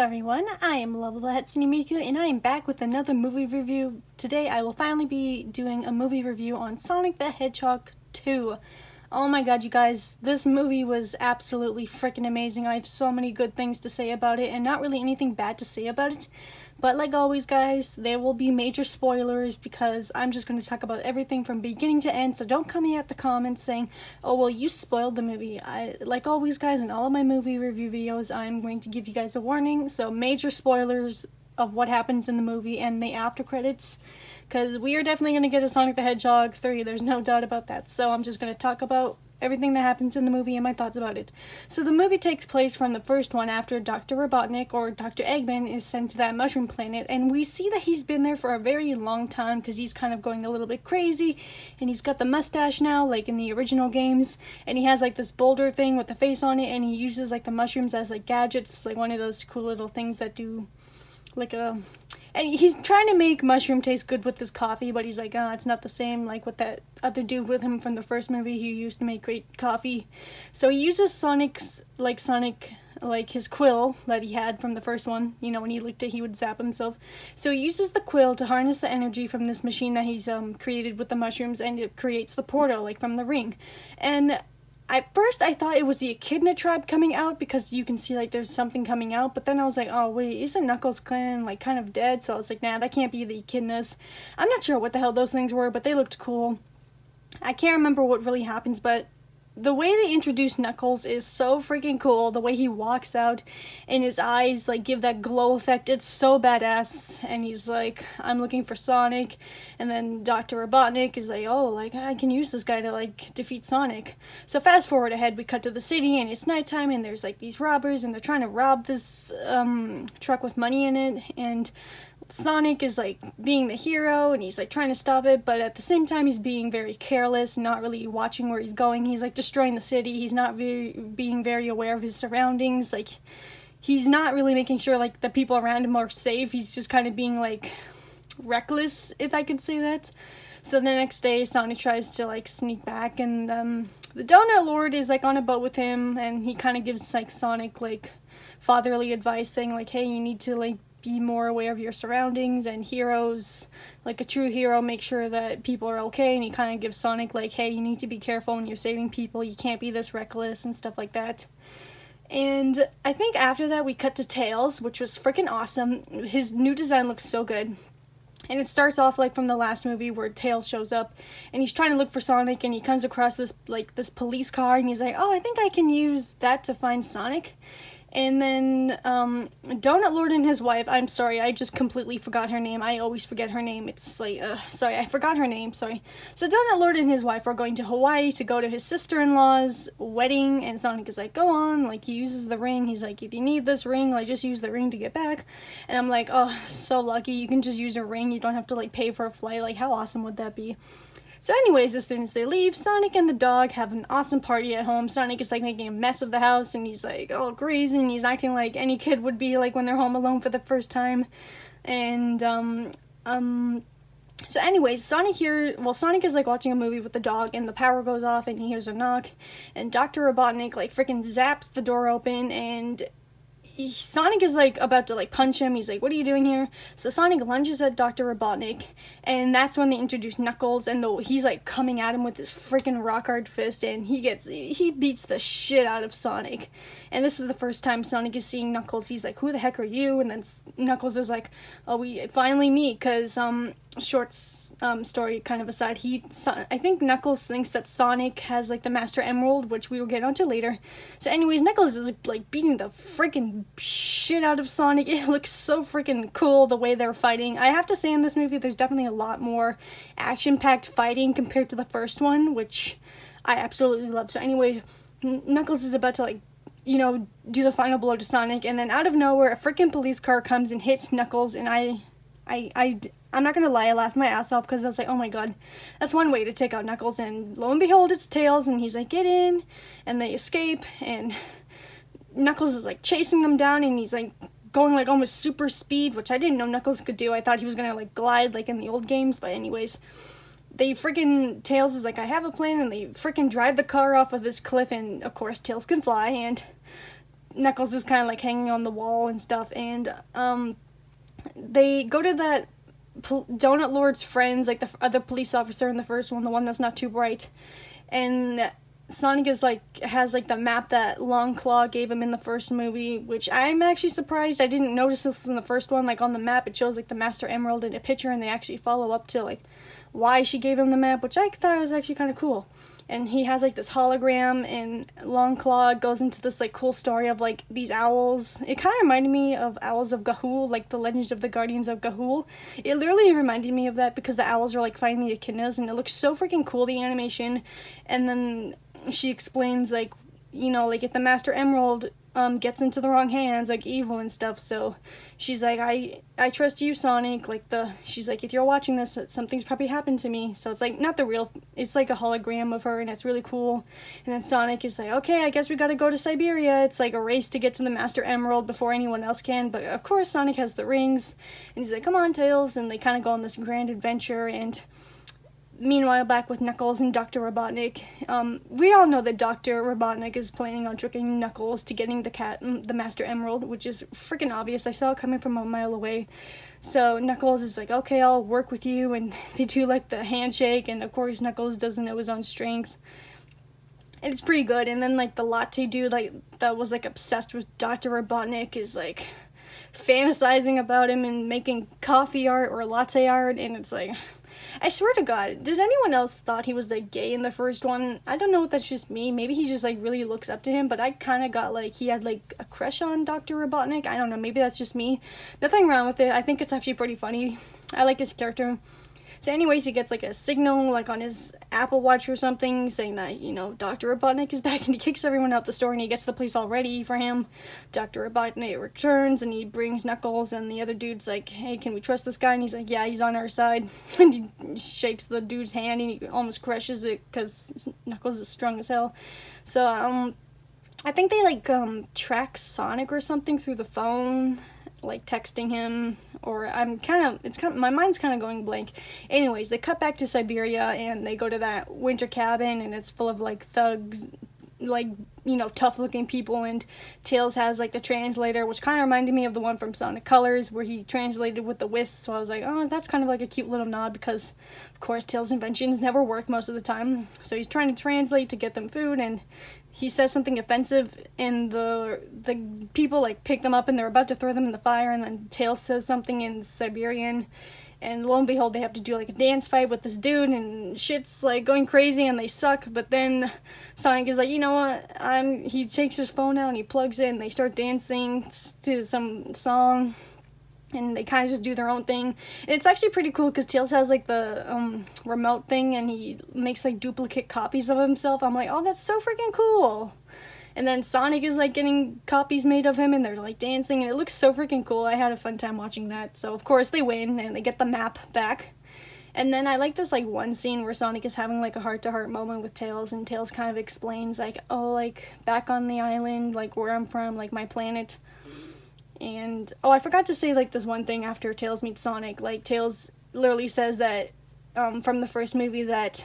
everyone, I am Lovable Hatsune Miku and I am back with another movie review. Today I will finally be doing a movie review on Sonic the Hedgehog 2. Oh my god, you guys, this movie was absolutely freaking amazing. I have so many good things to say about it and not really anything bad to say about it. But like always, guys, there will be major spoilers because I'm just going to talk about everything from beginning to end, so don't come at the comments saying, oh, well, you spoiled the movie. Like always, guys, in all of my movie review videos, I'm going to give you guys a warning, so major spoilers of what happens in the movie and the after credits, because we are definitely going to get a Sonic the Hedgehog 3, there's no doubt about that, so I'm just going to talk about everything that happens in the movie and my thoughts about it. So the movie takes place from the first one after Dr. Robotnik, or Dr. Eggman, is sent to that mushroom planet, and we see that he's been there for a very long time because he's kind of going a little bit crazy, and he's got the mustache now, like in the original games, and he has like this boulder thing with the face on it, and he uses like the mushrooms as like gadgets, like one of those cool little things that do like a... And he's trying to make mushroom taste good with his coffee, but he's like, oh, it's not the same, like what that other dude with him from the first movie who used to make great coffee. So he uses Sonic, his quill that he had from the first one. You know, when he licked it, he would zap himself. So he uses the quill to harness the energy from this machine that he's created with the mushrooms, and it creates the portal, like from the ring. And at first, I thought it was the Echidna tribe coming out, because you can see, like, there's something coming out, but then I was like, oh, wait, isn't Knuckles' clan, like, kind of dead? So I was like, nah, that can't be the Echidnas. I'm not sure what the hell those things were, but they looked cool. I can't remember what really happens, but the way they introduce Knuckles is so freaking cool. The way he walks out and his eyes like give that glow effect, it's so badass. And he's like, I'm looking for Sonic. And then Dr. Robotnik is like, oh, like I can use this guy to like defeat Sonic. So fast forward ahead, we cut to the city and it's nighttime and there's like these robbers and they're trying to rob this truck with money in it, and Sonic is like being the hero and he's like trying to stop it, but at the same time he's being very careless, not really watching where he's going. He's like destroying the city. He's not being very aware of his surroundings. Like, he's not really making sure like the people around him are safe. He's just kind of being like reckless, if I could say that. So the next day Sonic tries to like sneak back, and the Donut Lord is like on a boat with him, and he kind of gives like Sonic like fatherly advice saying like, hey, you need to like be more aware of your surroundings, and heroes, like a true hero, make sure that people are okay. And he kind of gives Sonic like, hey, you need to be careful when you're saving people, you can't be this reckless and stuff like that. And I think after that we cut to Tails, which was freaking awesome. His new design looks so good. And it starts off like from the last movie where Tails shows up and he's trying to look for Sonic, and he comes across this police car, and he's like, oh, I think I can use that to find Sonic. And then Donut Lord and his wife, I'm sorry, I just completely forgot her name. I always forget her name. It's like, sorry, I forgot her name, sorry. So Donut Lord and his wife are going to Hawaii to go to his sister-in-law's wedding, and Sonic is like, go on, like, he uses the ring. He's like, if you need this ring, like, just use the ring to get back. And I'm like, oh, so lucky, you can just use a ring, you don't have to, like, pay for a flight. Like, how awesome would that be? So anyways, as soon as they leave, Sonic and the dog have an awesome party at home. Sonic is like making a mess of the house, and he's like all crazy, and he's acting like any kid would be like when they're home alone for the first time. And so anyways, Sonic is like watching a movie with the dog, and the power goes off and he hears a knock, and Dr. Robotnik like freaking zaps the door open, and Sonic is like about to like punch him. He's like, what are you doing here? So Sonic lunges at Dr. Robotnik, and that's when they introduce Knuckles, and he's like coming at him with this freaking rock hard fist, and he beats the shit out of Sonic. And this is the first time Sonic is seeing Knuckles. He's like, who the heck are you? And then Knuckles is like, oh, we finally meet, because short story kind of aside, I think Knuckles thinks that Sonic has like the Master Emerald, which we will get onto later. So anyways, Knuckles is like beating the freaking shit out of Sonic. It looks so freaking cool the way they're fighting. I have to say, in this movie there's definitely a lot more action-packed fighting compared to the first one, which I absolutely love. So anyways, Knuckles is about to like, you know, do the final blow to Sonic, and then out of nowhere a freaking police car comes and hits Knuckles, and I'm not gonna lie, I laughed my ass off because I was like, oh my god, that's one way to take out Knuckles. And lo and behold, it's Tails, and he's like, get in, and they escape, and Knuckles is like chasing them down, and he's like going like almost super speed, which I didn't know Knuckles could do. I thought he was gonna like glide like in the old games, but anyways, Tails is like, I have a plan, and they freaking drive the car off of this cliff, and of course Tails can fly, and Knuckles is kind of like hanging on the wall and stuff, and they go to that Donut Lord's friends, like the other police officer in the first one, the one that's not too bright, and Sonic is like has like the map that Longclaw gave him in the first movie, which I'm actually surprised I didn't notice this in the first one. Like on the map, it shows like the Master Emerald in a picture, and they actually follow up to like why she gave him the map, which I thought was actually kind of cool. And he has like this hologram, and Longclaw goes into this like cool story of like these owls. It kind of reminded me of Owls of Ga'Hoole, like the Legend of the Guardians of Ga'Hoole. It literally reminded me of that because the owls are like fighting the echidnas, and it looks so freaking cool, the animation. And then she explains like, you know, like if the Master Emerald gets into the wrong hands, like evil and stuff. So she's like, I trust you, Sonic. Like she's like, if you're watching this, something's probably happened to me. So it's like not the real, it's like a hologram of her, and it's really cool. And then Sonic is like, okay, I guess we gotta go to Siberia. It's like a race to get to the Master Emerald before anyone else can. But of course Sonic has the rings, and he's like, come on, Tails. And they kind of go on this grand adventure. And meanwhile, back with Knuckles and Dr. Robotnik, we all know that Dr. Robotnik is planning on tricking Knuckles to getting the Master Emerald, which is freaking obvious. I saw it coming from a mile away. So Knuckles is like, okay, I'll work with you, and they do like the handshake, and of course Knuckles doesn't know his own strength. And it's pretty good. And then like the latte dude, like that was like obsessed with Dr. Robotnik, is like fantasizing about him and making coffee art or latte art, and it's like, I swear to God, did anyone else thought he was like gay in the first one? I don't know if that's just me. Maybe he just like really looks up to him, but I kind of got like he had like a crush on Dr. Robotnik. I don't know, maybe that's just me. Nothing wrong with it. I think it's actually pretty funny. I like his character. So anyways, he gets like a signal like on his Apple Watch or something saying that, you know, Dr. Robotnik is back, and he kicks everyone out the store, and he gets the police all ready for him. Dr. Robotnik returns, and he brings Knuckles, and the other dude's like, hey, can we trust this guy? And he's like, yeah, he's on our side. And he shakes the dude's hand, and he almost crushes it because Knuckles is strong as hell. So I think they like track Sonic or something through the phone, like texting him, or my mind's kind of going blank. Anyways, they cut back to Siberia, and they go to that winter cabin, and it's full of like thugs, like, you know, tough looking people, and Tails has like the translator, which kind of reminded me of the one from Sonic Colors where he translated with the Wisp. So I was like, oh, that's kind of like a cute little nod, because of course Tails' inventions never work most of the time. So he's trying to translate to get them food, and he says something offensive, and the people like pick them up, and they're about to throw them in the fire, and then Tails says something in Siberian, and lo and behold, they have to do like a dance fight with this dude, and shit's like going crazy, and they suck. But then Sonic is like, you know what? He takes his phone out and he plugs it, and they start dancing to some song, and they kind of just do their own thing. And it's actually pretty cool because Tails has like the remote thing, and he makes like duplicate copies of himself. I'm like, oh, that's so freaking cool. And then Sonic is like getting copies made of him, and they're like dancing, and it looks so freaking cool. I had a fun time watching that. So of course they win, and they get the map back. And then I like this like one scene where Sonic is having like a heart-to-heart moment with Tails, and Tails kind of explains like, oh, like back on the island, like where I'm from, like my planet. And oh, I forgot to say like this one thing after Tails meets Sonic. Like Tails literally says that from the first movie, that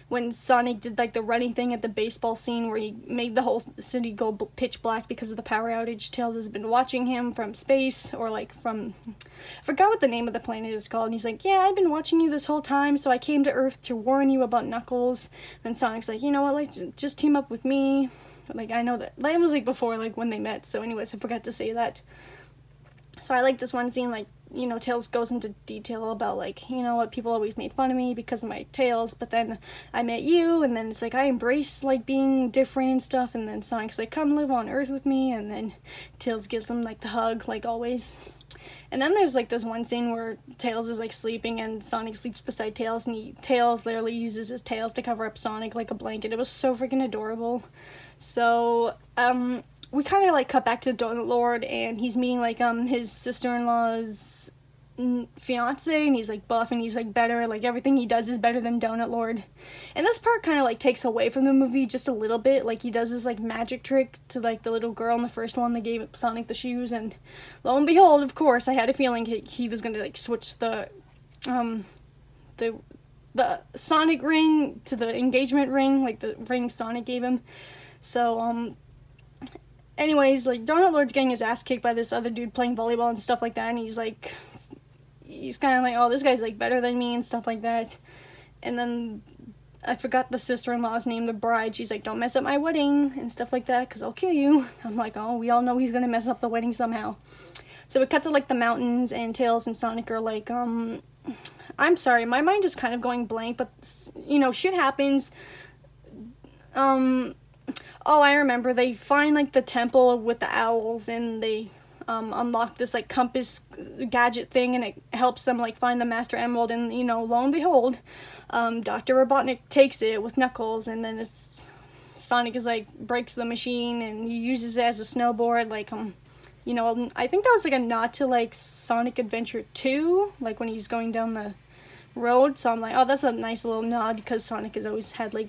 when Sonic did like the running thing at the baseball scene where he made the whole city go pitch black because of the power outage, Tails has been watching him from space, or like from, I forgot what the name of the planet is called, and he's like, yeah, I've been watching you this whole time, so I came to Earth to warn you about Knuckles. Then Sonic's like, you know what, like just team up with me. Like, I know that was like before, like when they met, so anyways, I forgot to say that. So I like this one scene, like, you know, Tails goes into detail about, like, you know what, people always made fun of me because of my tails, but then I met you, and then it's like, I embrace, like, being different and stuff, and then Sonic's like, come live on Earth with me, and then Tails gives him, like, the hug, like always. And then there's, like, this one scene where Tails is, like, sleeping, and Sonic sleeps beside Tails, and Tails literally uses his tails to cover up Sonic like a blanket. It was so freaking adorable. So, we kind of like cut back to Donut Lord, and he's meeting like his sister-in-law's fiance, and he's like buff, and he's like better, like everything he does is better than Donut Lord. And this part kind of like takes away from the movie just a little bit. Like he does this like magic trick to like the little girl in the first one that gave Sonic the shoes, and lo and behold, of course, I had a feeling he was gonna like switch the Sonic ring to the engagement ring, like the ring Sonic gave him. So anyways, like, Donut Lord's getting his ass kicked by this other dude playing volleyball and stuff like that, and he's kind of like, oh, this guy's, like, better than me and stuff like that. And then I forgot the sister-in-law's name, the bride. She's like, don't mess up my wedding and stuff like that, because I'll kill you. I'm like, oh, we all know he's gonna mess up the wedding somehow. So it cuts to, like, the mountains, and Tails and Sonic are like, I'm sorry, my mind is kind of going blank, but, you know, shit happens. Oh, I remember, they find, like, the temple with the owls, and they unlock this, like, compass gadget thing, and it helps them, like, find the Master Emerald, and, you know, lo and behold, Dr. Robotnik takes it with Knuckles, and then Sonic is, like, breaks the machine, and he uses it as a snowboard, like, you know, I think that was, like, a nod to, like, Sonic Adventure 2, like, when he's going down the road, so I'm like, oh, that's a nice little nod, because Sonic has always had, like,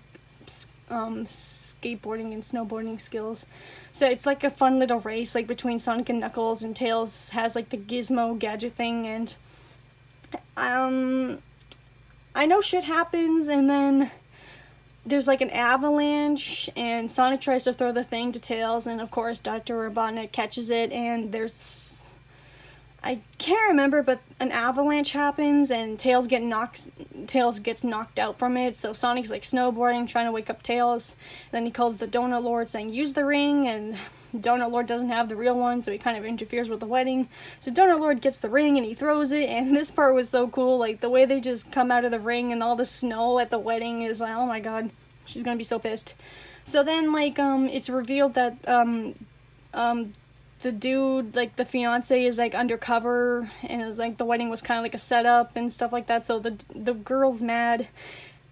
skateboarding and snowboarding skills. So it's like a fun little race, like, between Sonic and Knuckles, and Tails has, like, the gizmo gadget thing, and I know shit happens, and then there's, like, an avalanche, and Sonic tries to throw the thing to Tails, and of course Dr. Robotnik catches it, and I can't remember, but an avalanche happens, and Tails gets knocked out from it, so Sonic's, like, snowboarding, trying to wake up Tails, and then he calls the Donut Lord saying, use the ring, and Donut Lord doesn't have the real one, so he kind of interferes with the wedding. So Donut Lord gets the ring, and he throws it, and this part was so cool, like, the way they just come out of the ring, and all the snow at the wedding is like, oh my god, she's gonna be so pissed. So then, like, it's revealed that, the dude, like, the fiance is, like, undercover, and it's like the wedding was kind of like a setup and stuff like that, so the girl's mad,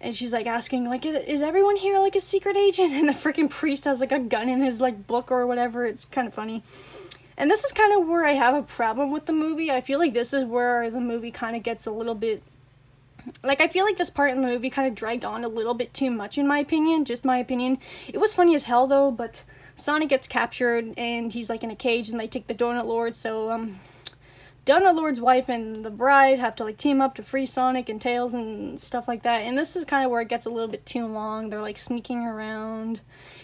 and she's, like, asking, like, is everyone here, like, a secret agent? And the freaking priest has, like, a gun in his, like, book or whatever. It's kind of funny. And this is kind of where I have a problem with the movie. I feel like this is where the movie kind of gets a little bit, like, I feel like this part in the movie kind of dragged on a little bit too much, in my opinion, just my opinion. It was funny as hell, though, but Sonic gets captured, and he's, like, in a cage, and they take the Donut Lord, so, Donut Lord's wife and the bride have to, like, team up to free Sonic and Tails and stuff like that, and this is kind of where it gets a little bit too long. They're, like, sneaking around.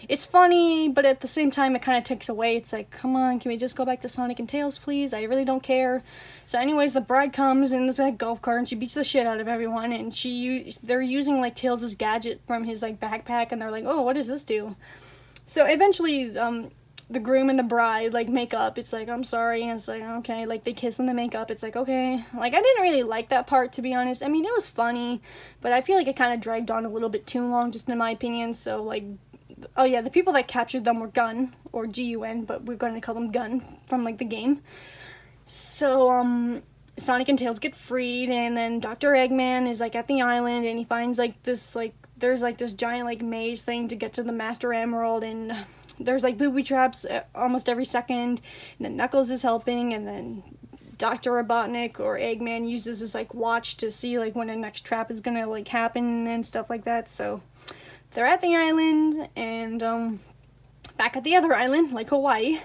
It's funny, but at the same time, it kind of takes away. It's like, come on, can we just go back to Sonic and Tails, please? I really don't care. So anyways, the bride comes in this, like, golf cart, and she beats the shit out of everyone, and they're using, like, Tails' gadget from his, like, backpack, and they're like, oh, what does this do? So eventually, the groom and the bride, like, make up. It's like, I'm sorry, and it's like, okay, like, they kiss and they make up. It's like, okay. Like, I didn't really like that part, to be honest. I mean, it was funny, but I feel like it kind of dragged on a little bit too long, just in my opinion. So, like, oh yeah, the people that captured them were Gun, or Gun, but we're going to call them Gun from, like, the game. So, Sonic and Tails get freed, and then Dr. Eggman is, like, at the island, and he finds, like, this, like, there's, like, this giant, like, maze thing to get to the Master Emerald, and there's, like, booby traps almost every second, and then Knuckles is helping, and then Dr. Robotnik or Eggman uses his, like, watch to see, like, when the next trap is gonna, like, happen and stuff like that. So they're at the island, and back at the other island, like Hawaii,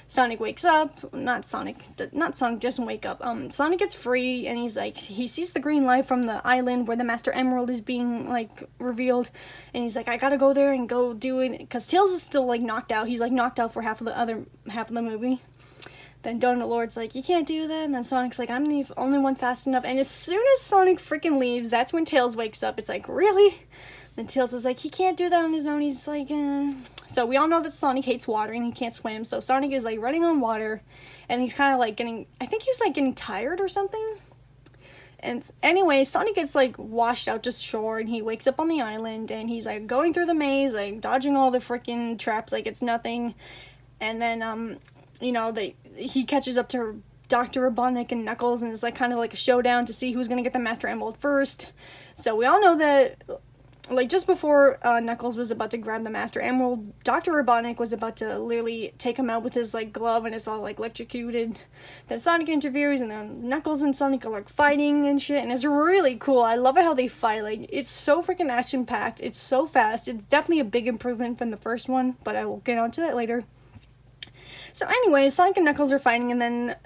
Sonic wakes up. Sonic doesn't wake up. Sonic gets free, and he's like, he sees the green light from the island where the Master Emerald is being, like, revealed, and he's like, I gotta go there and go do it, because Tails is still, like, knocked out. He's, like, knocked out for half of the movie. Then Donut Lord's like, you can't do that, and then Sonic's like, I'm the only one fast enough, and as soon as Sonic freaking leaves, that's when Tails wakes up. It's like, really? Then Tails is like, he can't do that on his own. He's like, So we all know that Sonic hates water and he can't swim, so Sonic is, like, running on water, and he's kind of, like, I think he was, like, getting tired or something. And anyway, Sonic gets, like, washed out to shore, and he wakes up on the island, and he's, like, going through the maze, like, dodging all the freaking traps like it's nothing. And then, you know, he catches up to Dr. Robotnik and Knuckles, and it's, like, kind of like a showdown to see who's gonna get the Master Emerald first. So we all know that, like, just before Knuckles was about to grab the Master Emerald, Dr. Robotnik was about to literally take him out with his, like, glove, and it's all, like, electrocuted. Then Sonic interferes, and then Knuckles and Sonic are, like, fighting and shit, and it's really cool. I love it how they fight. Like, it's so freaking action-packed. It's so fast. It's definitely a big improvement from the first one, but I will get onto that later. So anyway, Sonic and Knuckles are fighting, and then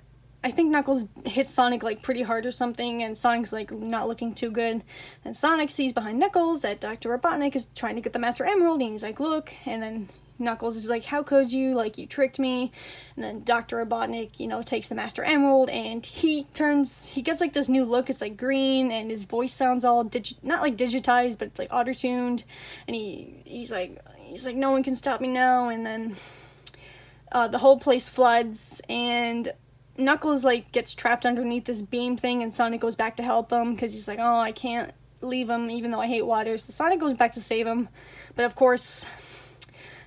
I think Knuckles hits Sonic, like, pretty hard or something, and Sonic's, like, not looking too good. And Sonic sees behind Knuckles that Dr. Robotnik is trying to get the Master Emerald, and he's like, look, and then Knuckles is like, how could you, like, you tricked me. And then Dr. Robotnik, takes the Master Emerald, and he gets like this new look. It's like green, and his voice sounds all not like digitized, but it's like auto-tuned. And he's like no one can stop me now. And then the whole place floods, and Knuckles like gets trapped underneath this beam thing, and Sonic goes back to help him because he's like, oh, I can't leave him even though I hate water. So Sonic goes back to save him, but of course,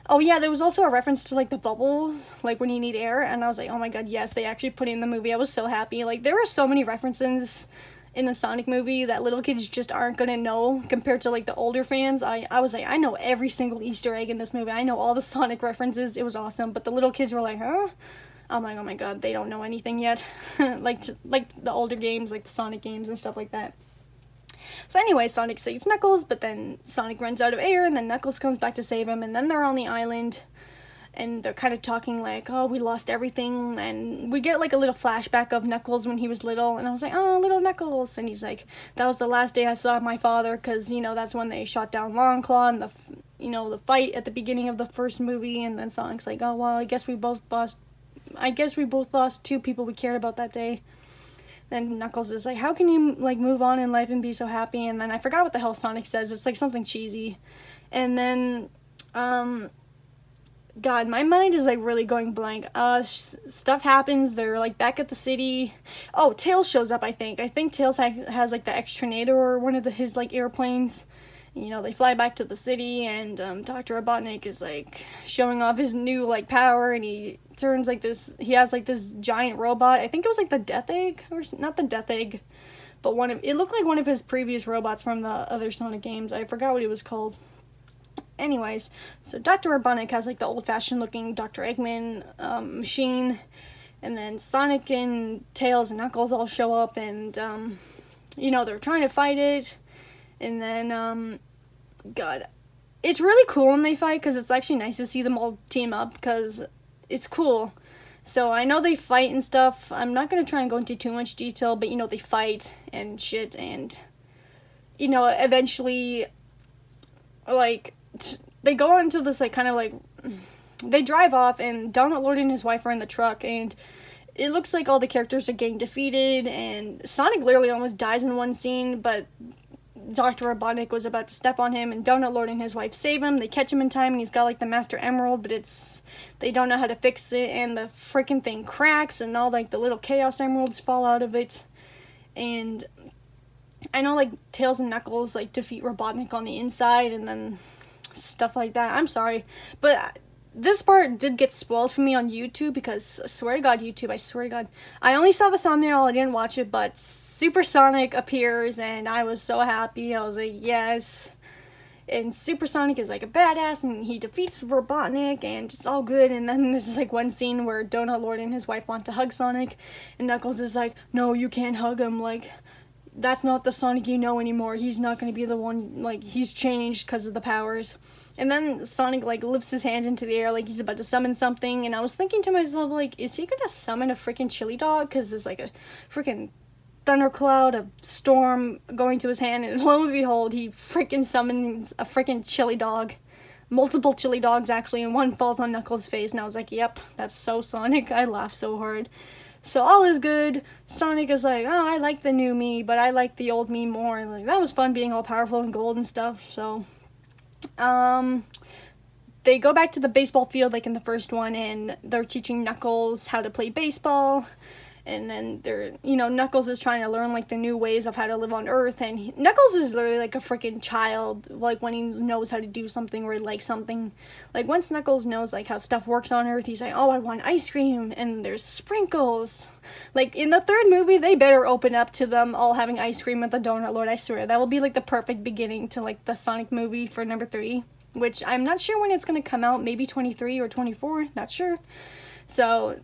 oh yeah, there was also a reference to like the bubbles, like when you need air, and I was like, oh my god, yes, they actually put it in the movie. I was so happy. Like, there were so many references in the Sonic movie that little kids just aren't gonna know compared to like the older fans. I was like, I know every single Easter egg in this movie. I know all the Sonic references. It was awesome. But the little kids were like, huh? I'm like, oh my god, they don't know anything yet. like the older games, like the Sonic games and stuff like that. So anyway, Sonic saves Knuckles, but then Sonic runs out of air, and then Knuckles comes back to save him, and then they're on the island, and they're kind of talking like, oh, we lost everything, and we get like a little flashback of Knuckles when he was little, and I was like, oh, little Knuckles, and he's like, that was the last day I saw my father, because, that's when they shot down Longclaw, and the fight at the beginning of the first movie, and then Sonic's like, oh, well, I guess we both lost two people we cared about that day. Then Knuckles is like, how can you, like, move on in life and be so happy? And then I forgot what the hell Sonic says. It's, like, something cheesy. And then, God, my mind is, like, really going blank. Stuff happens. They're, like, back at the city. Oh, Tails shows up, I think. I think Tails has like, the Extranator or one of his, like, airplanes. They fly back to the city, and Dr. Robotnik is, like, showing off his new, like, power, and he turns, like, he has, like, this giant robot. I think it was, like, the Death Egg, or not the Death Egg, but it looked like one of his previous robots from the other Sonic games. I forgot what it was called. Anyways, so Dr. Robotnik has, like, the old-fashioned looking Dr. Eggman machine, and then Sonic and Tails and Knuckles all show up, and, they're trying to fight it. And then, God, it's really cool when they fight, because it's actually nice to see them all team up, because it's cool. So I know they fight and stuff. I'm not going to try and go into too much detail, but, they fight and shit, and, eventually, like, they go into this, like, kind of, like, they drive off, and Donut Lord and his wife are in the truck, and it looks like all the characters are getting defeated, and Sonic literally almost dies in one scene, but Dr. Robotnik was about to step on him, and Donut Lord and his wife save him. They catch him in time, and he's got, like, the Master Emerald, but they don't know how to fix it, and the freaking thing cracks, and all, like, the little Chaos Emeralds fall out of it. And I know, like, Tails and Knuckles, like, defeat Robotnik on the inside, and then stuff like that. I'm sorry, but this part did get spoiled for me on YouTube, because I swear to God, I only saw the thumbnail, I didn't watch it, but Super Sonic appears, and I was so happy. I was like, yes. And Super Sonic is like a badass, and he defeats Robotnik, and it's all good. And then there's like one scene where Donut Lord and his wife want to hug Sonic, and Knuckles is like, no, you can't hug him, like, that's not the Sonic you know anymore. He's not going to be the one, like, he's changed because of the powers. And then Sonic, like, lifts his hand into the air like he's about to summon something, and I was thinking to myself, like, is he going to summon a freaking chili dog? Because there's, like, a freaking thundercloud, a storm going to his hand, and lo and behold, he freaking summons a freaking chili dog. Multiple chili dogs, actually, and one falls on Knuckles' face, and I was like, yep, that's so Sonic. I laughed so hard. So all is good. Sonic is like, oh, I like the new me, but I like the old me more. And like, that was fun being all powerful and gold and stuff. So, they go back to the baseball field like in the first one, and they're teaching Knuckles how to play baseball. And then Knuckles is trying to learn, like, the new ways of how to live on Earth, and Knuckles is literally, like, a freaking child, like, when he knows how to do something or likes something. Like, once Knuckles knows, like, how stuff works on Earth, he's like, oh, I want ice cream, and there's sprinkles. Like, in the third movie, they better open up to them all having ice cream with the Donut Lord, I swear. That will be, like, the perfect beginning to, like, the Sonic movie for number 3, which I'm not sure when it's gonna come out, maybe 23 or 24, not sure. So,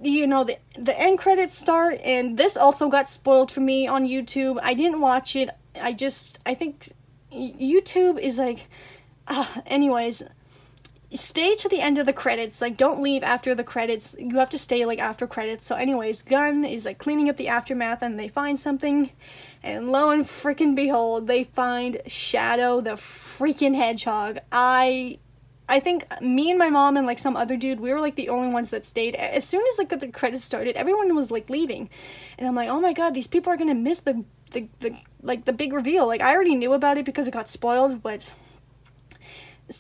the end credits start, and this also got spoiled for me on YouTube. I didn't watch it. I think YouTube is like, anyways, stay to the end of the credits. Like, don't leave after the credits. You have to stay, like, after credits. So anyways, Gunn is, like, cleaning up the aftermath, and they find something, and lo and freaking behold, they find Shadow the freaking Hedgehog. I I think me and my mom and like some other dude, we were like the only ones that stayed. As soon as like the credits started, everyone was like leaving, and I'm like, oh my god, these people are gonna miss the big reveal. Like, I already knew about it because it got spoiled, but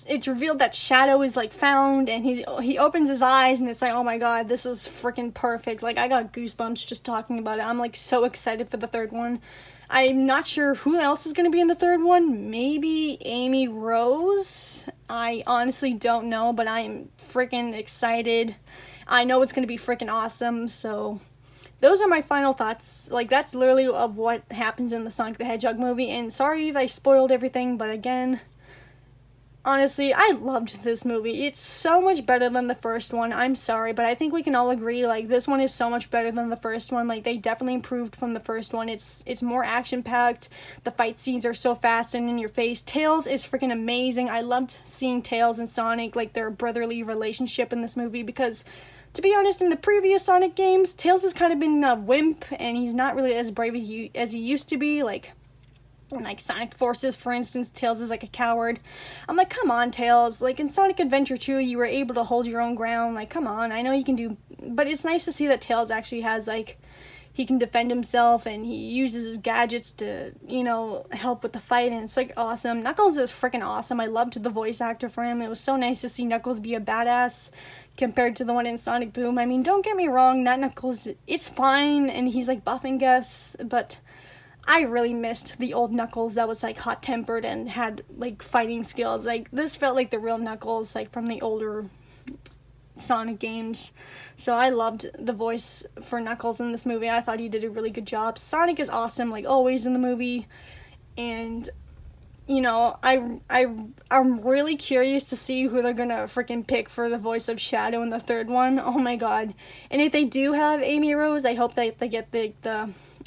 it's revealed that Shadow is like found, and he opens his eyes, and it's like, oh my god, this is freaking perfect. Like, I got goosebumps just talking about it. I'm like so excited for the third one. I'm not sure who else is going to be in the third one. Maybe Amy Rose. I honestly don't know, but I'm freaking excited. I know it's going to be freaking awesome. So those are my final thoughts. Like, that's literally of what happens in the Sonic the Hedgehog movie. And sorry that I spoiled everything, but again, honestly, I loved this movie. It's so much better than the first one. I'm sorry, but I think we can all agree, like, this one is so much better than the first one. Like, they definitely improved from the first one. It's more action-packed. The fight scenes are so fast and in your face. Tails is freaking amazing. I loved seeing Tails and Sonic, like, their brotherly relationship in this movie, because, to be honest, in the previous Sonic games, Tails has kind of been a wimp, and he's not really as brave as he used to be. Like Sonic Forces, for instance, Tails is like a coward. I'm like, come on, Tails. Like, in Sonic Adventure 2, you were able to hold your own ground. Like, come on, I know you can do... But it's nice to see that Tails actually has, like, he can defend himself, and he uses his gadgets to, you know, help with the fight, and it's, like, awesome. Knuckles is freaking awesome. I loved the voice actor for him. It was so nice to see Knuckles be a badass compared to the one in Sonic Boom. I mean, don't get me wrong, that Knuckles, it's fine, and he's, like, buffing Gus, but I really missed the old Knuckles that was, like, hot-tempered and had, like, fighting skills. Like, this felt like the real Knuckles, like, from the older Sonic games. So I loved the voice for Knuckles in this movie. I thought he did a really good job. Sonic is awesome, like, always in the movie. And, you know, I'm really curious to see who they're gonna freaking pick for the voice of Shadow in the third one. Oh my god. And if they do have Amy Rose, I hope that they get the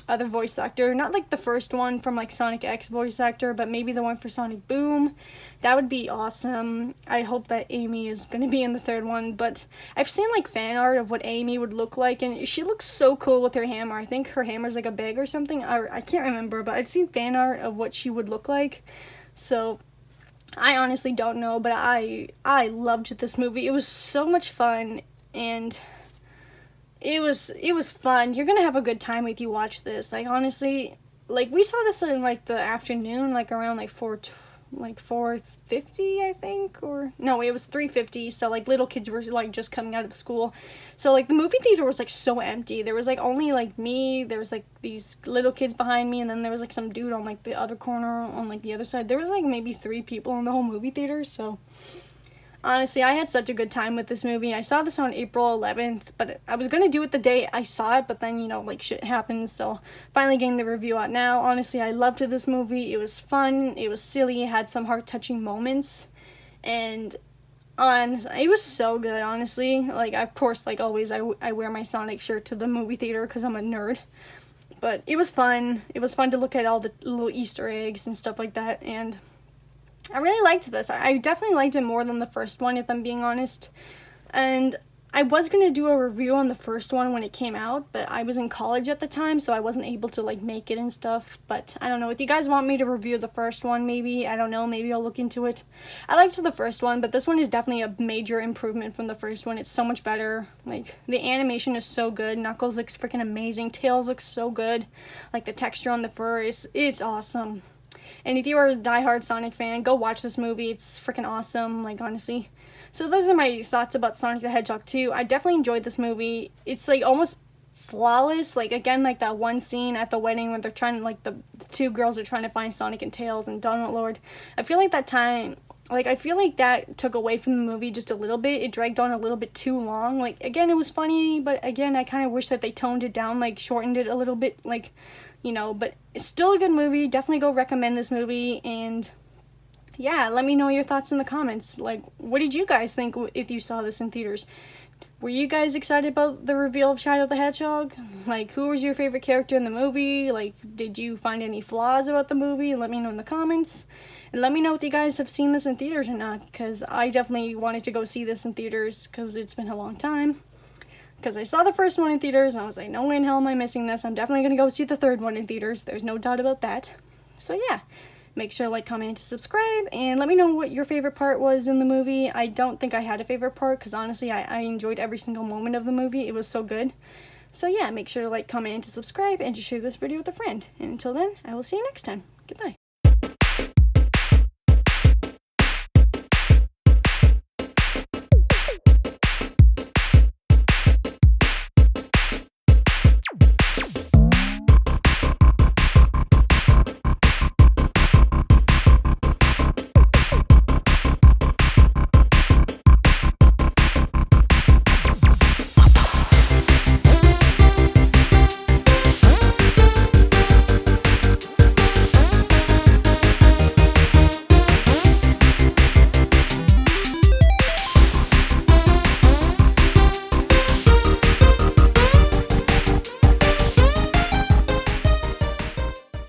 other voice actor, not like the first one from like Sonic X voice actor, but maybe the one for Sonic Boom. That would be awesome. I hope that Amy is going to be in the third one, but I've seen like fan art of what Amy would look like, and she looks so cool with her hammer. I think her hammer's like a bag or something, I can't remember, but I've seen fan art of what she would look like. So I honestly don't know, but I loved this movie. It was so much fun, and it was fun. You're gonna have a good time if you watch this. Like, honestly, like, we saw this in like the afternoon, like around like 4:50, I think, or no, it was 3:50. So like little kids were like just coming out of school, so like the movie theater was like so empty. There was like only like me. There was like these little kids behind me, and then there was like some dude on like the other corner on like the other side. There was like maybe 3 people in the whole movie theater. So honestly, I had such a good time with this movie. I saw this on April 11th, but I was going to do it the day I saw it, but then, you know, like, shit happens, so finally getting the review out now. Honestly, I loved this movie. It was fun, it was silly, it had some heart-touching moments, and it was so good, honestly. Like, of course, like always, I wear my Sonic shirt to the movie theater because I'm a nerd, but it was fun. It was fun to look at all the little Easter eggs and stuff like that, and I really liked this. I definitely liked it more than the first one, if I'm being honest. And I was going to do a review on the first one when it came out, but I was in college at the time, so I wasn't able to, like, make it and stuff. But I don't know. If you guys want me to review the first one, maybe, I don't know, maybe I'll look into it. I liked the first one, but this one is definitely a major improvement from the first one. It's so much better. Like, the animation is so good. Knuckles looks freaking amazing. Tails looks so good. Like, the texture on the fur it's awesome. And if you are a diehard Sonic fan, go watch this movie. It's freaking awesome, like, honestly. So those are my thoughts about Sonic the Hedgehog 2. I definitely enjoyed this movie. It's, like, almost flawless. Like, again, like that one scene at the wedding when they're trying, like, the 2 girls are trying to find Sonic and Tails and Donald Lord. I feel like that time, like, I feel like that took away from the movie just a little bit. It dragged on a little bit too long. Like, again, it was funny, but again, I kind of wish that they toned it down, like, shortened it a little bit, like, you know, but it's still a good movie. Definitely go recommend this movie, and yeah, let me know your thoughts in the comments. Like, what did you guys think if you saw this in theaters? Were you guys excited about the reveal of Shadow the Hedgehog? Like, who was your favorite character in the movie? Like, did you find any flaws about the movie? Let me know in the comments. And let me know if you guys have seen this in theaters or not, because I definitely wanted to go see this in theaters, because it's been a long time. Because I saw the first one in theaters, and I was like, no way in hell am I missing this. I'm definitely going to go see the third one in theaters. There's no doubt about that. So yeah, Make sure to like, comment, and subscribe, and let me know what your favorite part was in the movie. I don't think I had a favorite part, because honestly, I enjoyed every single moment of the movie. It was so good. So yeah, make sure to like, comment, and subscribe, and to share this video with a friend. And until then, I will see you next time. Goodbye.